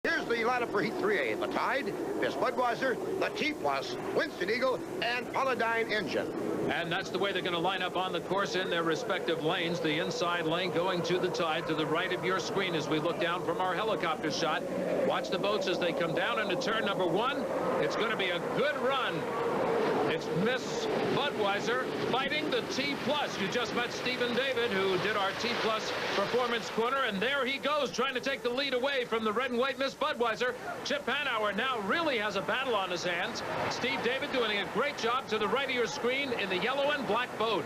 Here's the lineup for Heat 3A. The Tide, Miss Budweiser, the T+, Winston Eagle, and Paladine Engine. And that's the way they're going to line up on the course in their respective lanes. The inside lane going to the Tide to the right of your screen as we look down from our helicopter shot. Watch the boats as they come down into turn number 1. It's going to be a good run. It's Miss Budweiser fighting the T+. You just met Stephen David, who did our T+ Performance Corner, and there he goes, trying to take the lead away from the red and white Miss Budweiser. Chip Hanauer now really has a battle on his hands. Steve David doing a great job to the right of your screen in the yellow and black boat.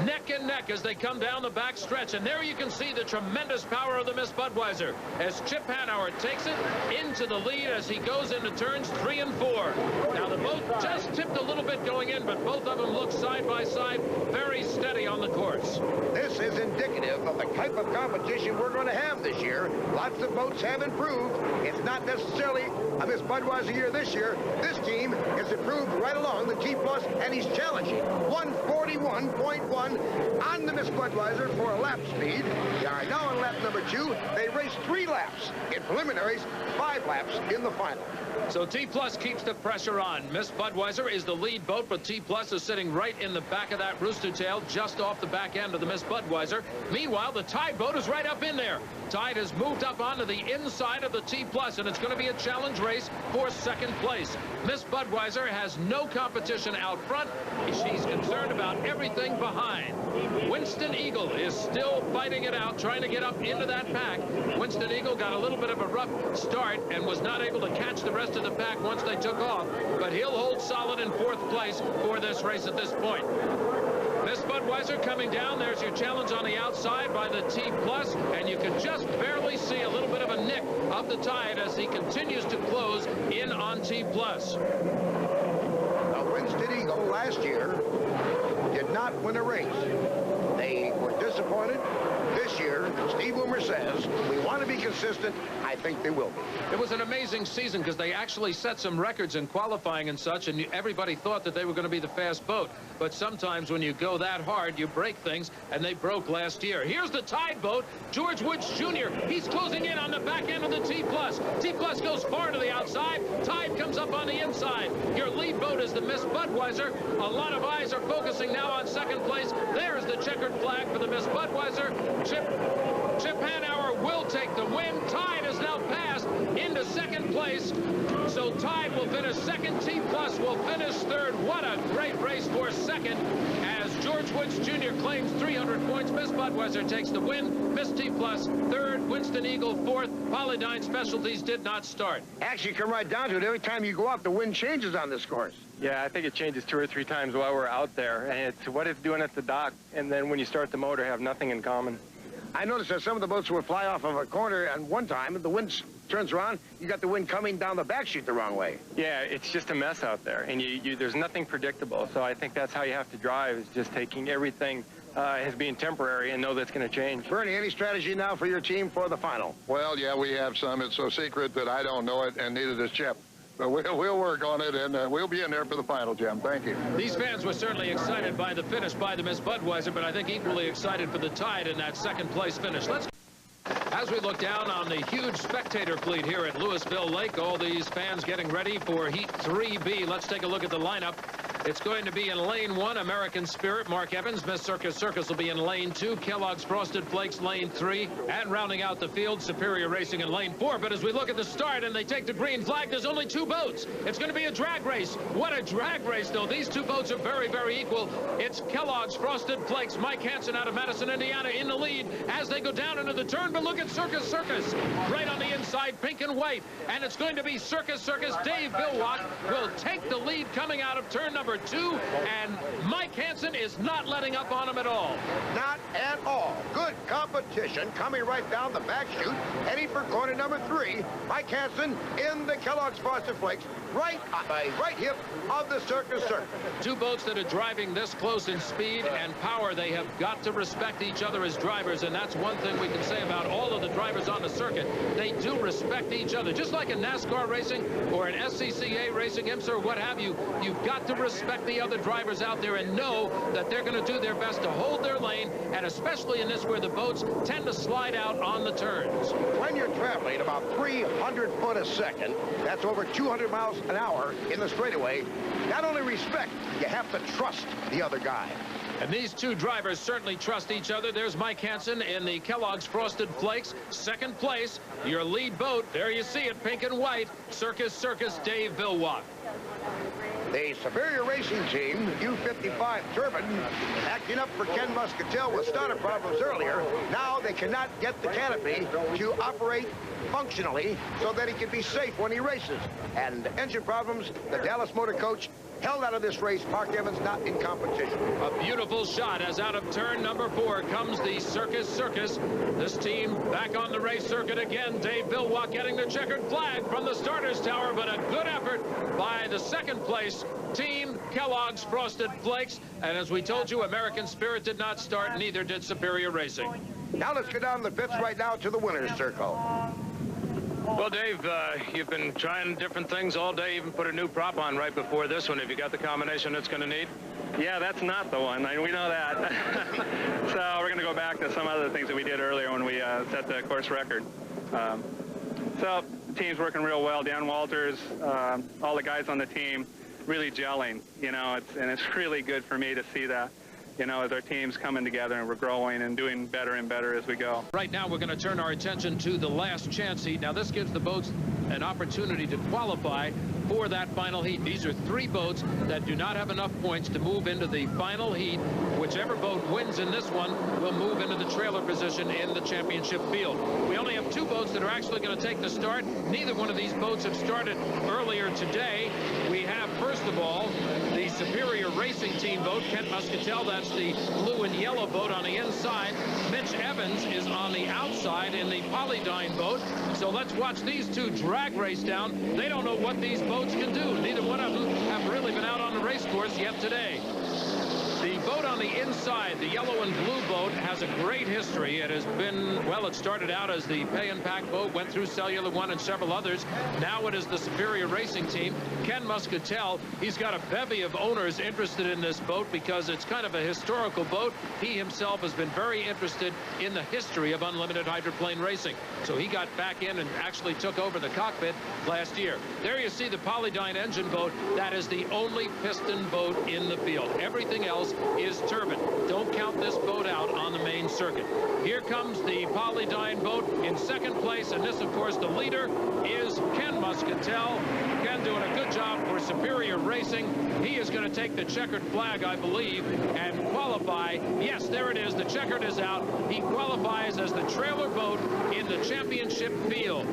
Neck and neck as they come down the back stretch, and there you can see the tremendous power of the Miss Budweiser as Chip Hanauer takes it into the lead as he goes into turns 3 and 4. Now the boat just tipped a little bit going in, but both of them look side by side, very steady on the course. This is indicative of the type of competition we're going to have this year. Lots of boats have improved. It's not necessarily a Miss Budweiser year this year. This team has improved right along the T+, and he's challenging 141.1 on the Miss Budweiser for a lap speed. They are now on lap number 2. They raced 3 laps in preliminaries, 5 laps in the final. So T+ keeps the pressure on. Miss Budweiser is the lead boat, but T+ is sitting right in the back of that rooster tail, just off the back end of the Miss Budweiser. Meanwhile, the Tide boat is right up in there. Tide has moved up onto the inside of the T+, and it's going to be a challenge race for second place. Miss Budweiser has no competition out front. She's concerned about everything behind. Winston Eagle is still fighting it out, trying to get up into that pack. Winston Eagle got a little bit of a rough start and was not able to catch the rest of the pack once they took off, but he'll hold solid in 4th place for this race at this point. Miss Budweiser coming down. There's your challenge on the outside by the T+, and you can just barely see a little bit of a nick of the Tide as he continues to close in on T+. Now, Winston Eagle last year did not win a race. They were disappointed. This year, Steve Boomer says, we want to be consistent. I think they will be. It was an amazing season because they actually set some records in qualifying and such, and everybody thought that they were going to be the fast boat. But sometimes when you go that hard, you break things, and they broke last year. Here's the Tide boat. George Woods Jr., he's closing in on the back end of the T+. T+ goes far to the outside. Tide comes up on the inside. Your lead boat is the Miss Budweiser. A lot of eyes are focusing now on second place. There's the checkered flag for the Miss Budweiser. Chip Hanauer will take the win. Tide is now passed into second place. So Tide will finish second. T+ will finish third. What a great race for second as George Woods Jr. claims 300 points. Miss Budweiser takes the win. Miss T+ third. Winston Eagle fourth. Paladine Specialties did not start. Actually, come right down to it. Every time you go out, the wind changes on this course. Yeah, I think it changes 2 or 3 times while we're out there. And it's what it's doing at the dock. And then when you start the motor, have nothing in common. I noticed that some of the boats will fly off of a corner, and one time the wind turns around, you got the wind coming down the back chute the wrong way. Yeah, it's just a mess out there, and there's nothing predictable. So I think that's how you have to drive, is just taking everything as being temporary and know that's going to change. Bernie, any strategy now for your team for the final? Well, yeah, we have some. It's so secret that I don't know it, and neither does Chip. But we'll work on it, and we'll be in there for the final, Jim. Thank you. These fans were certainly excited by the finish by the Miss Budweiser, but I think equally excited for the Tide in that second place finish. As we look down on the huge spectator fleet here at Louisville Lake, all these fans getting ready for Heat 3B. Let's take a look at the lineup. It's going to be in lane 1, American Spirit, Mark Evans. Miss Circus Circus will be in lane 2, Kellogg's Frosted Flakes, lane 3. And rounding out the field, Superior Racing in lane 4. But as we look at the start and they take the green flag, there's only 2 boats. It's going to be a drag race. What a drag race, though. These 2 boats are very, very equal. It's Kellogg's Frosted Flakes, Mike Hansen out of Madison, Indiana, in the lead as they go down into the turn. But look at Circus Circus right on the inside, pink and white. And it's going to be Circus Circus. Dave Bilwak will take the lead coming out of turn number 2, and Mike Hansen is not letting up on him at all. Not at all. Good competition coming right down the back chute, heading for corner number 3. Mike Hansen in the Kellogg's Frosted Flakes, right hip of the Circus Circus. 2 boats that are driving this close in speed and power, they have got to respect each other as drivers, and that's one thing we can say about all of the drivers on the circuit. They do respect each other. Just like in NASCAR racing or in SCCA racing, IMSA, or what have you, you've got to respect the other drivers out there and know that they're going to do their best to hold their lane, and especially in this where the boats tend to slide out on the turns. When you're traveling about 300 foot a second, that's over 200 miles an hour in the straightaway, not only respect, you have to trust the other guy. And these two drivers certainly trust each other. There's Mike Hansen in the Kellogg's Frosted Flakes. Second place, your lead boat. There you see it, pink and white. Circus Dave Villwock. The Superior Racing Team, U55 Turbine, acting up for Ken Muscatel with starter problems earlier. Now they cannot get the canopy to operate functionally so that he can be safe when he races. And engine problems, the Dallas Motor Coach held out of this race. Mark Evans not in competition. A beautiful shot as out of turn number 4 comes the Circus. This team back on the race circuit again. Dave Villwock getting the checkered flag from the starter's tower, but a good effort by the second place team, Kellogg's Frosted Flakes. And as we told you, American Spirit did not start, neither did Superior Racing. Now let's go down the pits right now to the winner's circle. Well, Dave, you've been trying different things all day, even put a new prop on right before this one. Have you got the combination it's going to need? Yeah, that's not the one. We know that. So we're going to go back to some other things that we did earlier when we set the course record. So the team's working real well. Dan Walters, all the guys on the team really gelling, you know, and it's really good for me to see that, you know, as our team's coming together and we're growing and doing better and better as we go. Right now, we're going to turn our attention to the last chance heat. Now, this gives the boats an opportunity to qualify for that final heat. These are 3 boats that do not have enough points to move into the final heat. Whichever boat wins in this one will move into the trailer position in the championship field. We only have 2 boats that are actually going to take the start. Neither one of these boats have started earlier today. We have, first of all, the Superior Racing Team boat, Kent Muscatel. That's the blue and yellow boat on the inside. Mitch Evans is on the outside in the Polydyne boat. So let's watch these 2 drag race down. They don't know what these boats can do. Neither one of them have really been out on the race course yet today. The boat on the inside, the yellow and blue boat, has a great history. It has been, well, it started out as the Pay and Pack boat, went through Cellular One and several others. Now it is the Superior Racing Team. Ken Muscatel, he's got a bevy of owners interested in this boat because it's kind of a historical boat. He himself has been very interested in the history of unlimited hydroplane racing. So he got back in and actually took over the cockpit last year. There you see the Polydyne engine boat. That is the only piston boat in the field. Everything else is turbine. Don't count this boat out on the main circuit. Here comes the Polydyne boat in second place, and this, of course, the leader is Ken Muscatel. Ken doing a good job for Superior Racing. He is going to take the checkered flag, I believe, and qualify. Yes, there it is. The checkered is out. He qualifies as the trailer boat in the championship field.